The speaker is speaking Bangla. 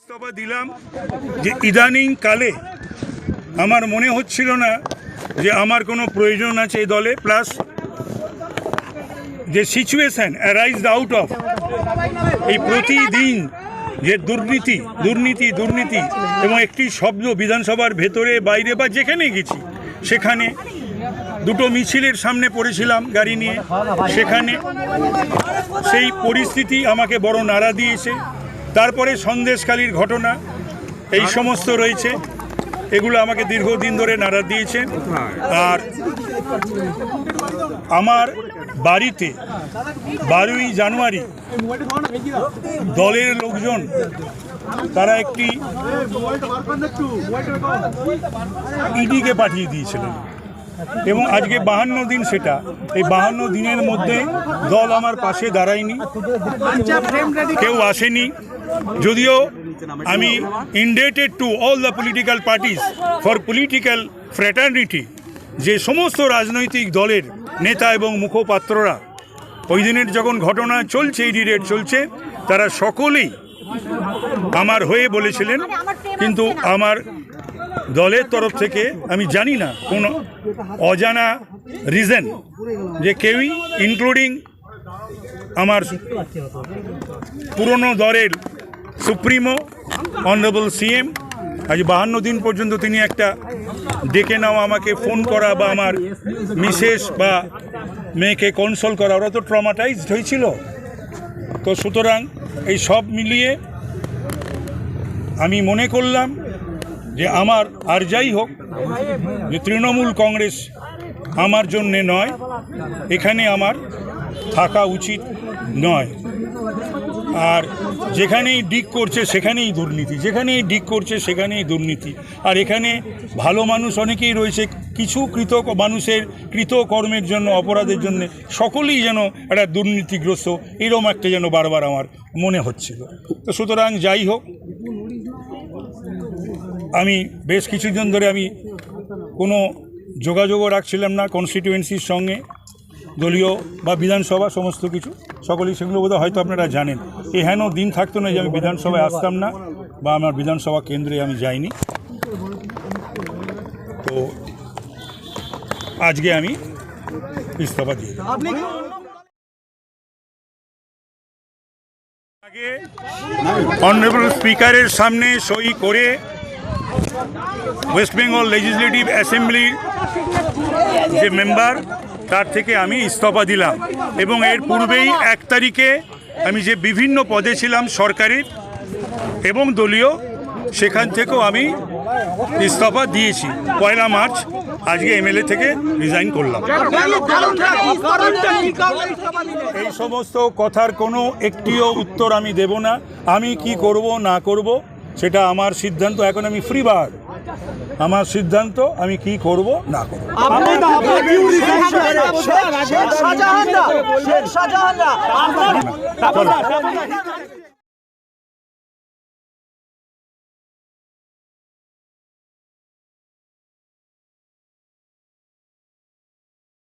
ইস্তফা দিলাম যে ইদানিং কালে আমার মনে হচ্ছিল না যে আমার কোনো প্রয়োজন আছে এই দলে, প্লাস যে সিচুয়েশন অ্যারাইজড আউট অফ এই প্রতিদিন যে দুর্নীতি দুর্নীতি দুর্নীতি এবং একটি শব্দ বিধানসভার ভেতরে বাইরে বা যেখানে গেছি সেখানে দুটো মিছিলের সামনে পড়েছিলাম গাড়ি নিয়ে, সেখানে সেই পরিস্থিতি আমাকে বড় নাড়া দিয়েছে। তারপরে সন্দেশখালির ঘটনা, এই সমস্ত রয়েছে, এগুলো আমাকে দীর্ঘদিন ধরে নাড়া দিয়েছে। আর আমার বাড়িতে 12ই জানুয়ারি দলের লোকজন তারা একটি ইডিকে পাঠিয়ে দিয়েছিলেন এবং আজকে 52 দিন, সেটা এই 52 দিনের মধ্যে দল আমার পাশে দাঁড়ায়নি, কেউ আসেনি। যদিও আমি ইন্ডেটেড to all the political parties for political fraternity, যে সমস্ত রাজনৈতিক দলের নেতা এবং মুখপাত্ররা ওই দিনের যখন ঘটনা চলছে, এই ডিরেট চলছে, তারা সকলেই আমার হয়ে বলেছিলেন, কিন্তু আমার দলের তরফ থেকে আমি জানি না কোনো অজানা রিজন যে কেউই, ইনক্লুডিং আমার পুরনো দলের সুপ্রিমো অনারেবল সিএম, আজ 52 দিন পর্যন্ত তিনি একটা ডেকে নাও, আমাকে ফোন করা বা আমার মিসেস বা মেয়েকে কনসোল করা, ওরা তো ট্রমাটাইজড হয়েছিল। তো সুতরাং এই সব মিলিয়ে আমি মনে করলাম যে আমার আর যাই হোক, যে তৃণমূল কংগ্রেস আমার জন্যে নয়, এখানে আমার থাকা উচিত নয়। আর যেখানেই ডিক করছে সেখানেই দুর্নীতি, যেখানেই ডিক করছে সেখানেই দুর্নীতি। আর এখানে ভালো মানুষ অনেকেই রয়েছে, কিছু মানুষের কৃতকর্মের জন্য, অপরাধের জন্য সকলেই যেন একটা দুর্নীতিগ্রস্ত, এরকম একটা যেন বারবার আমার মনে হচ্ছিল। তো সুতরাং যাই হোক, আমি বেশ কিছুদিন ধরে আমি কোনো যোগাযোগও রাখছিলাম না কনস্টিটিউয়েন্সির সঙ্গে, দলীয় বা বিধানসভা সমস্ত কিছু, সকলেই সেগুলো বোধহয় হয়তো আপনারা জানেন। হেন দিন থাকতো না যে আমি বিধানসভায় আসতাম না বা আমার বিধানসভা কেন্দ্রে আমি যাইনি। তো আজকে আমি ইস্তফা দিই। আগে অনারেবল স্পিকারের সামনে সই করে ওয়েস্ট বেঙ্গল লেজিসলেটিভ অ্যাসেম্বলির যে মেম্বার, তার থেকে আমি ইস্তফা দিলাম। এবং এর পূর্বেই 1 তারিখে আমি যে বিভিন্ন পদে ছিলাম সরকারের এবং দলীয়, সেখান থেকেও আমি ইস্তফা দিয়েছি। 1 মার্চ আজকে এমএলএ থেকে রিজাইন করলাম। এই সমস্ত কথার কোনো একটিও উত্তর আমি দেব না। আমি কি করব না করব সেটা আমার সিদ্ধান্ত। এখন আমি ফ্রি বার্ড, আমার সিদ্ধান্ত আমি কি করব না করব।